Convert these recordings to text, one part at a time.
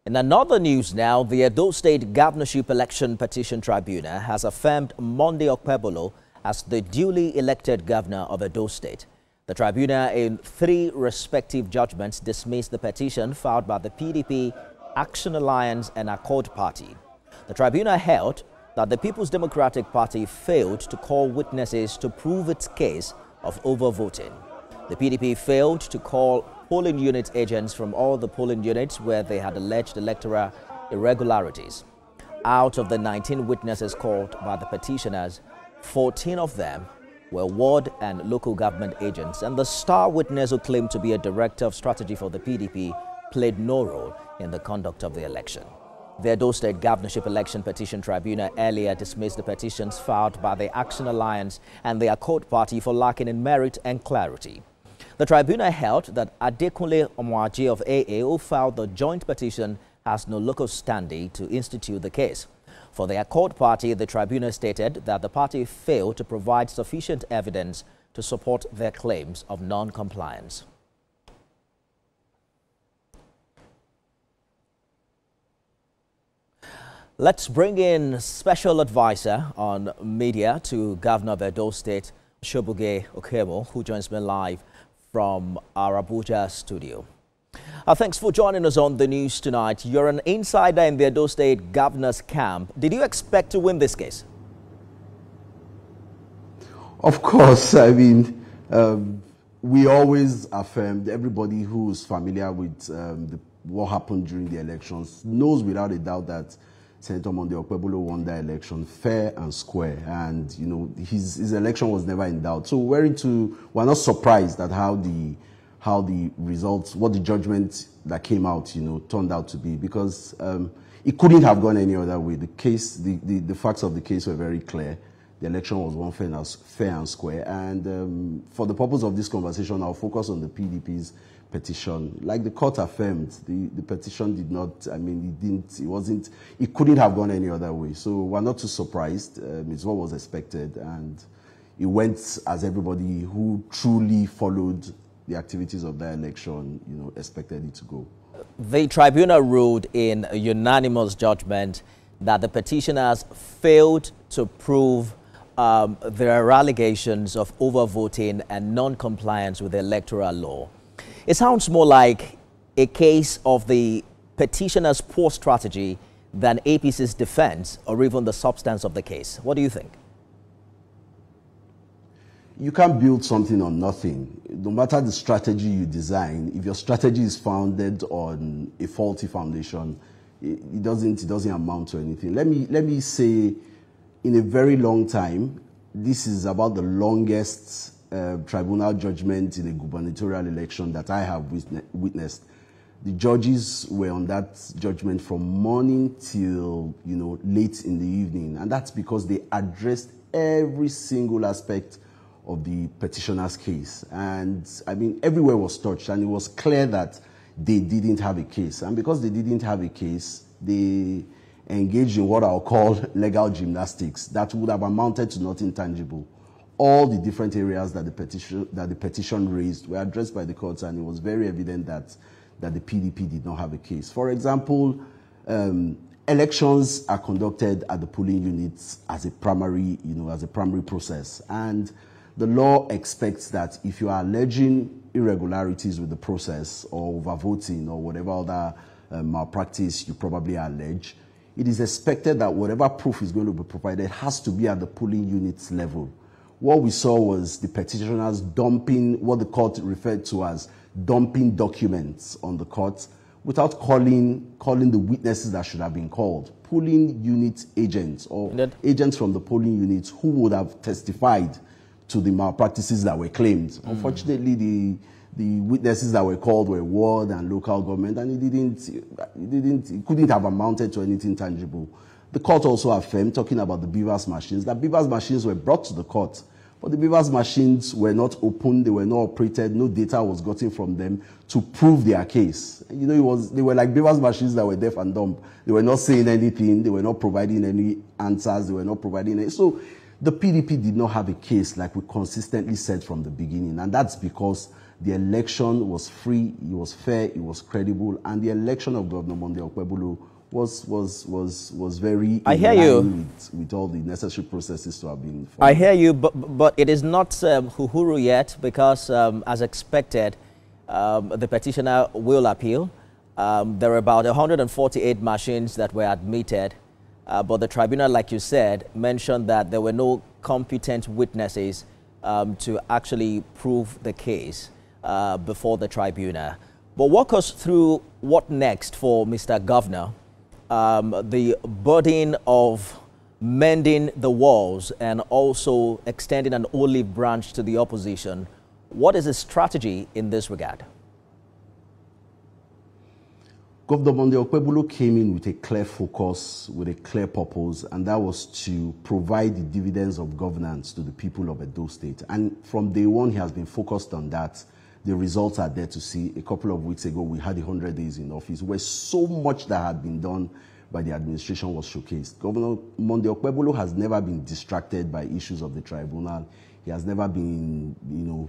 In another news now, the Edo State Governorship Election Petition Tribunal has affirmed Monday Okpebolo as the duly elected governor of Edo State. The tribunal, in 3 respective judgments, dismissed the petition filed by the PDP, Action Alliance and Accord Party. The tribunal held that the People's Democratic Party failed to call witnesses to prove its case of overvoting. The PDP failed to call polling unit agents from all the polling units where they had alleged electoral irregularities. Out of the 19 witnesses called by the petitioners, 14 of them were ward and local government agents, and the star witness, who claimed to be a director of strategy for the PDP, played no role in the conduct of the election. The Edo State Governorship Election Petition Tribunal earlier dismissed the petitions filed by the Action Alliance and the Accord Party for lacking in merit and clarity. The tribunal held that Adekunle Omwaji of AA, who filed the joint petition, has no local standing to institute the case. For the Accord Party, the tribunal stated that the party failed to provide sufficient evidence to support their claims of non-compliance. Let's bring in special advisor on media to Governor of Edo State, Shobuge Okemo, who joins me live from our Abuja studio. Thanks for joining us on the news tonight. You're an insider in the Edo State governor's camp. Did you expect to win this case? Of course. I mean, we always affirmed, everybody who's familiar with what happened during the elections knows without a doubt that Senator Monday Okpebolo won the election fair and square, and you know his election was never in doubt. So we're not surprised at how the results, what the judgment that came out, turned out to be, because it couldn't have gone any other way. The case, the facts of the case were very clear. The election was one fair and square. And for the purpose of this conversation, I'll focus on the PDP's petition. Like the court affirmed, the petition did not, it couldn't have gone any other way. So we're not too surprised. It's what was expected. And it went as everybody who truly followed the activities of that election, expected it to go. The tribunal ruled in a unanimous judgment that the petitioners failed to prove their allegations of overvoting and non-compliance with the electoral law. It sounds more like a case of the petitioner's poor strategy than APC's defense or even the substance of the case. What do you think? You can't build something on nothing. No matter the strategy you design, if your strategy is founded on a faulty foundation, it doesn't amount to anything. Let me say, in a very long time, this is about the longest tribunal judgment in a gubernatorial election that I have witnessed. The judges were on that judgment from morning till late in the evening, and that's because they addressed every single aspect of the petitioner's case. And I mean, everywhere was touched, and it was clear that they didn't have a case. And because they didn't have a case, they engaged in what I'll call legal gymnastics that would have amounted to nothing tangible. All the different areas that the petition raised were addressed by the courts, and it was very evident that the PDP did not have a case. For example, elections are conducted at the polling units as a primary process, and the law expects that if you are alleging irregularities with the process or overvoting or whatever other malpractice you probably allege, it is expected that whatever proof is going to be provided has to be at the polling units level. What we saw was the petitioners dumping what the court referred to as dumping documents on the court without calling the witnesses that should have been called, polling unit agents or agents from the polling units who would have testified to the malpractices that were claimed. Unfortunately, the witnesses that were called were ward and local government, and it couldn't have amounted to anything tangible. The court also affirmed, talking about the Beavers machines, that Beavers machines were brought to the court, but the Beavers machines were not opened, they were not operated, no data was gotten from them to prove their case. They were like Beavers machines that were deaf and dumb. They were not saying anything, they were not providing any answers, they were not providing any. So the PDP did not have a case like we consistently said from the beginning, and that's because The election was free, it was fair, it was credible, and the election of Governor Monday Okpebholo was very I hear you. With all the necessary processes to have been followed. I hear you, but it is not Huhuru yet, because as expected, the petitioner will appeal. There are about 148 machines that were admitted, but the tribunal, like you said, mentioned that there were no competent witnesses to actually prove the case before the tribunal. But walk us through what next for Mr. Governor. The burden of mending the walls and also extending an olive branch to the opposition. What is the strategy in this regard? Governor Monday Okpebholo came in with a clear focus, with a clear purpose, and that was to provide the dividends of governance to the people of Edo State. And from day one, he has been focused on that. The results are there to see. A couple of weeks ago, we had 100 days in office, where so much that had been done by the administration was showcased. Governor Monday Okpebholo has never been distracted by issues of the tribunal. He has never been,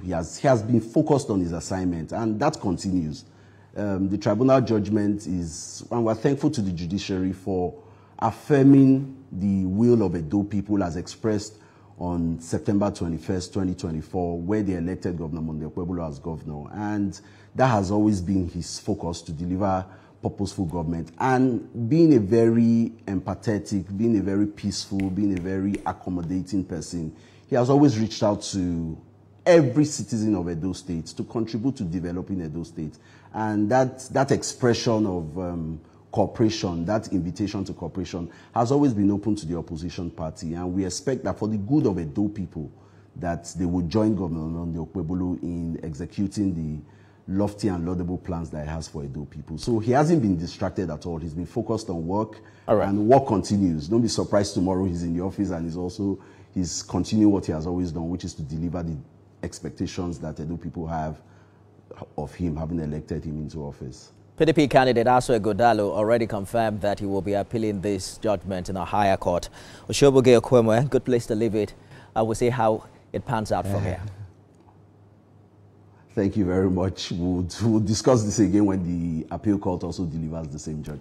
he has been focused on his assignment, and that continues. The tribunal judgment is, and we're thankful to the judiciary for affirming the will of Edo people as expressed on September 21st, 2024, where they elected Governor Monday Okpebholo as governor. And that has always been his focus, to deliver purposeful government, and being a very empathetic, being a very peaceful, being a very accommodating person. He has always reached out to every citizen of Edo State to contribute to developing Edo State. And that expression of cooperation, that invitation to cooperation, has always been open to the opposition party. And we expect that for the good of Edo people, that they would join Governor Monday Okpebholo in executing the lofty and laudable plans that he has for Edo people. So he hasn't been distracted at all. He's been focused on work, and work continues. Don't be surprised tomorrow he's in the office and he's continuing what he has always done, which is to deliver the expectations that Edo people have of him, having elected him into office. PDP candidate Aso Egodalo already confirmed that he will be appealing this judgment in a higher court. Oshoboge Okwemwe, good place to leave it. We'll see how it pans out from here. Thank you very much. We'll discuss this again when the appeal court also delivers the same judgment.